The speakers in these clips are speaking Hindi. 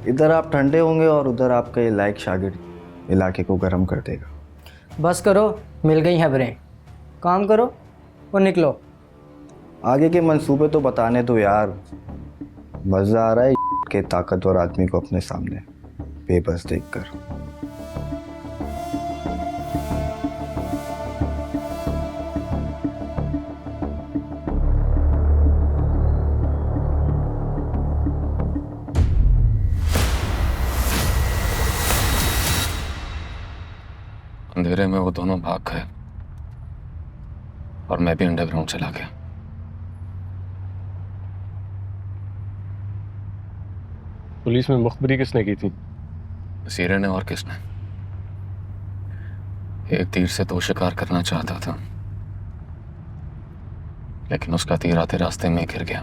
इधर आप ठंडे होंगे और उधर आपका ये लायक शागिर्द इलाके को गर्म कर देगा। बस करो, मिल गई खबरें, काम करो और निकलो। आगे के मंसूबे तो बताने दो यार। मज़ा आ रहा है के ताकतवर आदमी को अपने सामने बेबस देखकर। अंधेरे में वो दोनों भाग गए और मैं भी अंडरग्राउंड चला गया। पुलिस में मुखबिरी किसने की थी? सीरे ने, और किसने। एक तीर से दो शिकार करना चाहता था, लेकिन उसका तीर आते रास्ते में गिर गया।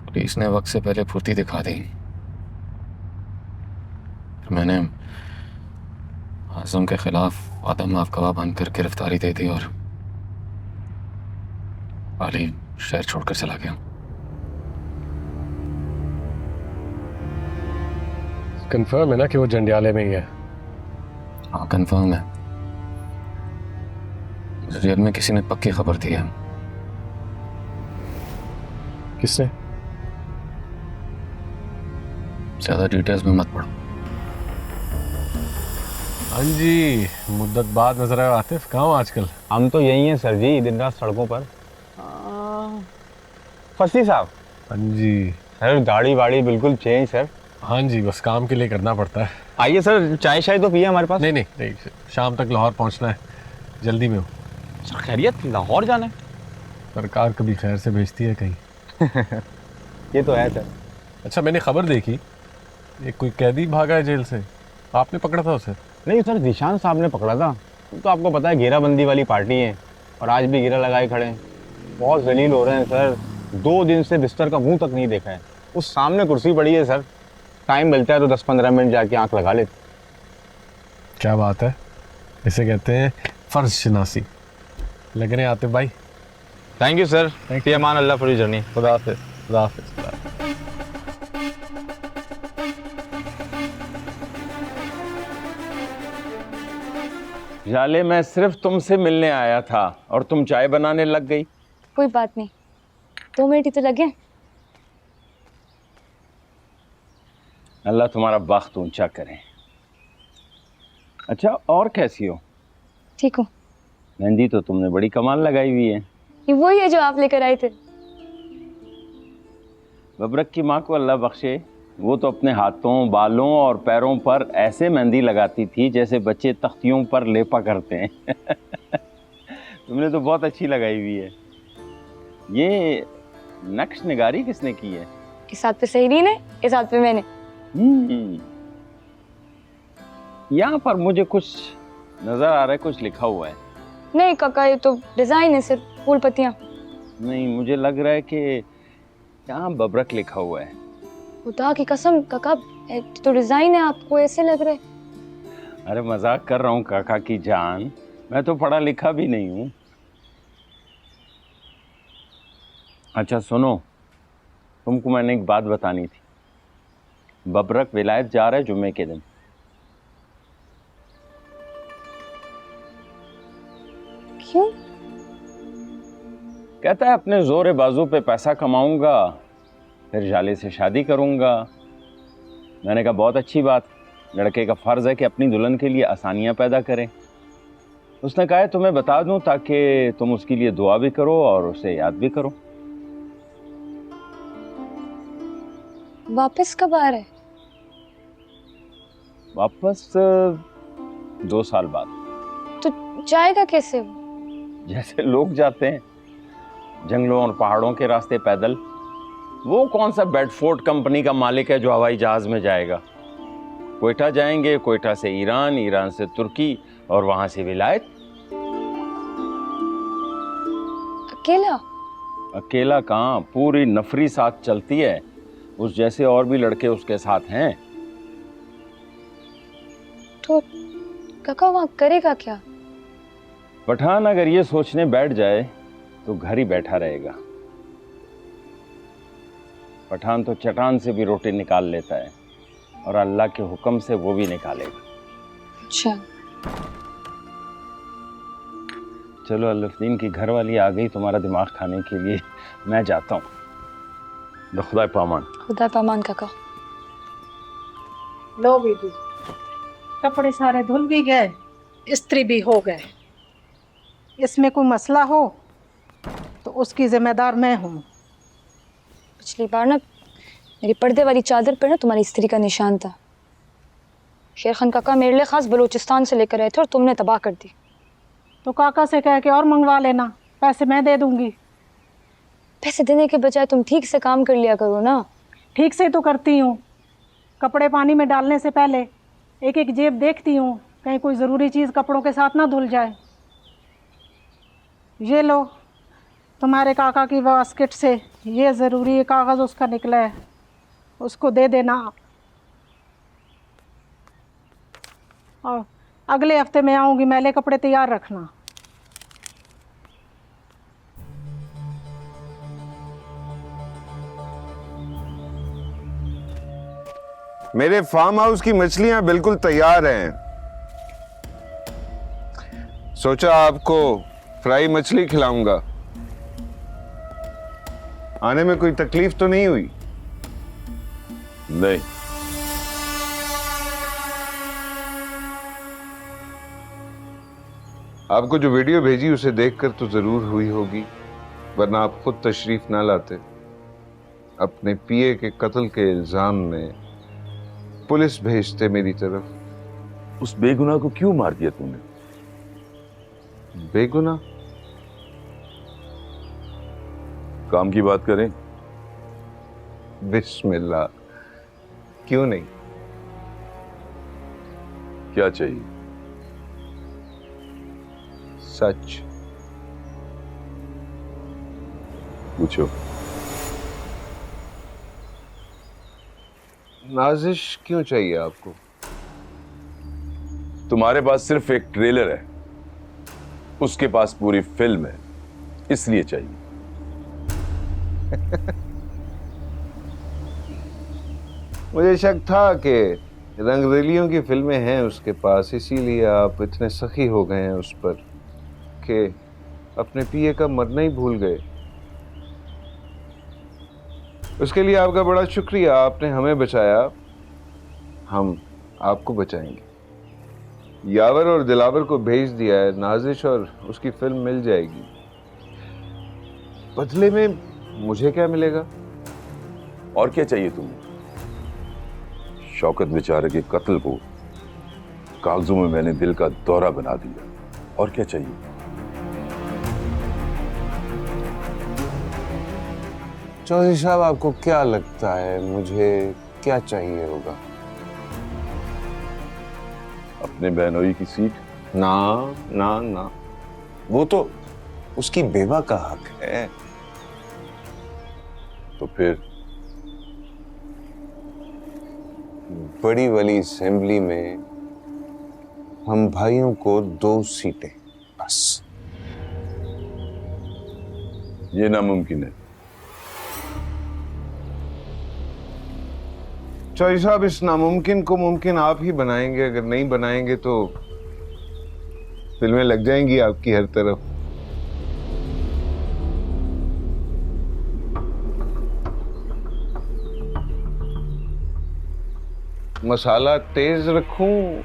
पुलिस ने वक्त से पहले फुर्ती दिखा दी। फिर मैंने आजम के खिलाफ आदम माफ गवाह बनकर गिरफ्तारी दे दी और पाली शहर छोड़कर चला गया। कंफर्म है ना कि वो जंडियाले में ही है? हाँ कंफर्म है। मुझे जेल में किसी ने पक्की खबर दी है। किसने? ज्यादा डिटेल्स में मत पढ़ो। हाँ जी, मुद्दत बाद नजर आए आतिफ, कहाँ हो आजकल? हम तो यही हैं सर जी, दिन रात सड़कों पर। फसी साहब। हाँ जी। सर दाढ़ी वाड़ी बिल्कुल चेंज सर। हाँ जी, बस काम के लिए करना पड़ता है। आइए सर, चाय शाय तो पिए हमारे पास। नहीं नहीं नहीं, शाम तक लाहौर पहुंचना है, जल्दी में हो। सर खैरियत, लाहौर जाना है? सरकार कभी खैर से भेजती है कहीं। ये तो है सर। अच्छा, मैंने खबर देखी एक कोई कैदी भागा है जेल से, आपने पकड़ा था उसे? नहीं सर, निशान साहब ने पकड़ा था। तो आपको पता है घेराबंदी वाली पार्टी है और आज भी घेरा लगाए खड़े हैं। बहुत जलील हो रहे हैं सर, 2 दिन से बिस्तर का मुंह तक नहीं देखा है। उस सामने कुर्सी पड़ी है सर, टाइम मिलता है तो 10-15 मिनट जाके आंख लगा लेते। क्या बात है, इसे कहते हैं फर्ज शनासी। लग रहे हैं आतिफ भाई। Thank you sir, fee Aman Allah for your journey. खुदा हाफिज़। खुदा हाफिज़। जाले, मैं सिर्फ तुमसे मिलने आया था और तुम चाय बनाने लग गई। कोई बात नहीं, 2 मिनट ही तो लगे। अल्लाह तुम्हारा बख्त ऊंचा करे। अच्छा, और कैसी हो? ठीक हूँ। मेहंदी तो तुमने बड़ी कमाल लगाई हुई है। ये वही है जो आप लेकर आए थे। बबरक की माँ को अल्लाह बख्शे, वो तो अपने हाथों, बालों और पैरों पर ऐसे मेहंदी लगाती थी जैसे बच्चे तख्तियों पर लेपा करते हैं। तुमने तो बहुत अच्छी लगाई हुई है। ये नक्श निगारी किसने की है? इस हाथ पे सहरीन है, इस हाथ पे मैंने। यहाँ पर मुझे कुछ नजर आ रहा है, कुछ लिखा हुआ है। नहीं काका, ये तो डिजाइन है, सिर्फ फूल पत्तियां। नहीं, मुझे लग रहा है कि यहाँ बबरक लिखा हुआ है। खुदा की कसम काका, तो डिजाइन है, आपको ऐसे लग रहा है? अरे मजाक कर रहा हूँ काका की जान, मैं तो पढ़ा लिखा भी नहीं हूँ। अच्छा सुनो, तुमको मैंने एक बात बतानी थी। बबरक विलायत जा रहा है जुम्मे के दिन। क्यों? कहता है अपने जोर बाजू पे पैसा कमाऊंगा, फिर जाले से शादी करूंगा। मैंने कहा बहुत अच्छी बात, लड़के का फर्ज है कि अपनी दुल्हन के लिए आसानियां पैदा करें। उसने कहा है तुम्हें बता दूं ताकि तुम उसके लिए दुआ भी करो और उसे याद भी करो। वापस कब आ रहा है? वापस 2 साल बाद। तो जाएगा कैसे वो? जैसे लोग जाते हैं, जंगलों और पहाड़ों के रास्ते पैदल। वो कौन सा बेडफोर्ड कंपनी का मालिक है जो हवाई जहाज में जाएगा? क्वेटा जाएंगे, क्वेटा से ईरान, ईरान से तुर्की और वहां से विलायत। अकेला? अकेला कहाँ, पूरी नफरी साथ चलती है। उस जैसे और भी लड़के उसके साथ हैं। तो काका वहां करेगा क्या? पठान अगर ये सोचने बैठ जाए तो घर ही बैठा रहेगा। पठान तो चटान से भी रोटी निकाल लेता है और अल्लाह के हुक्म से वो भी निकालेगा। अच्छा, चलो अल्लाफ्दीन की घरवाली आ गई तुम्हारा दिमाग खाने के लिए, मैं जाता हूँ। खुदा पामान। खुदा पामान काका। लो बीबी, कपड़े सारे धुल भी गए, इस्त्री भी हो गए। इसमें कोई मसला हो तो उसकी जिम्मेदार मैं हूँ। पिछली बार ना मेरी पर्दे वाली चादर पर ना तुम्हारी स्त्री का निशान था। शेर खान काका मेरे लिए खास बलूचिस्तान से लेकर आए थे और तुमने तबाह कर दी। तो काका से कह के और मंगवा लेना, पैसे मैं दे दूंगी। पैसे देने के बजाय तुम ठीक से काम कर लिया करो ना। ठीक से तो करती हूँ, कपड़े पानी में डालने से पहले एक एक जेब देखती हूँ, कहीं कोई ज़रूरी चीज़ कपड़ों के साथ ना धुल जाए। ये लो, तुम्हारे काका की बास्केट से ये ज़रूरी कागज़ उसका निकला है, उसको दे देना। और अगले हफ्ते मैं आऊँगी, मैले कपड़े तैयार रखना। मेरे फार्म हाउस की मछलियां बिल्कुल तैयार हैं। सोचा आपको फ्राई मछली खिलाऊंगा। आने में कोई तकलीफ तो नहीं हुई? नहीं। आपको जो वीडियो भेजी उसे देखकर तो जरूर हुई होगी, वरना आप खुद तशरीफ ना लाते। अपने पीए के कत्ल के इल्जाम में पुलिस भेजते मेरी तरफ। उस बेगुनाह को क्यों मार दिया तुमने? बेगुनाह? काम की बात करें? बिस्मिल्लाह, क्यों नहीं। क्या चाहिए? सच पूछो। नाजिश क्यों चाहिए आपको? तुम्हारे पास सिर्फ एक ट्रेलर है, उसके पास पूरी फिल्म है, इसलिए चाहिए। मुझे शक था कि रंगरेलियों की फिल्में हैं उसके पास, इसीलिए आप इतने सखी हो गए हैं उस पर कि अपने पिए का मरना ही भूल गए। उसके लिए आपका बड़ा शुक्रिया, आपने हमें बचाया, हम आपको बचाएंगे। यावर और दिलावर को भेज दिया है, नाजिश और उसकी फिल्म मिल जाएगी। बदले में मुझे क्या मिलेगा? और क्या चाहिए तुम्हें? शौकत बेचारे के कत्ल को कागजों में मैंने दिल का दौरा बना दिया, और क्या चाहिए? चौधरी साहब, आपको क्या लगता है मुझे क्या चाहिए होगा? अपने बहनोई की सीट? ना ना ना, वो तो उसकी बेवा का हक है। तो फिर? बड़ी वाली असेंबली में हम भाइयों को 2 सीटें बस। ये नामुमकिन है। चौधरी साहब, इस नामुमकिन को मुमकिन आप ही बनाएंगे। अगर नहीं बनाएंगे तो फिल्में लग जाएंगी आपकी हर तरफ। मसाला तेज रखूं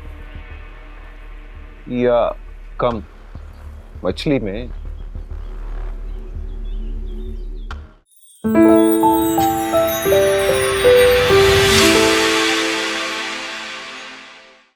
या कम मछली में?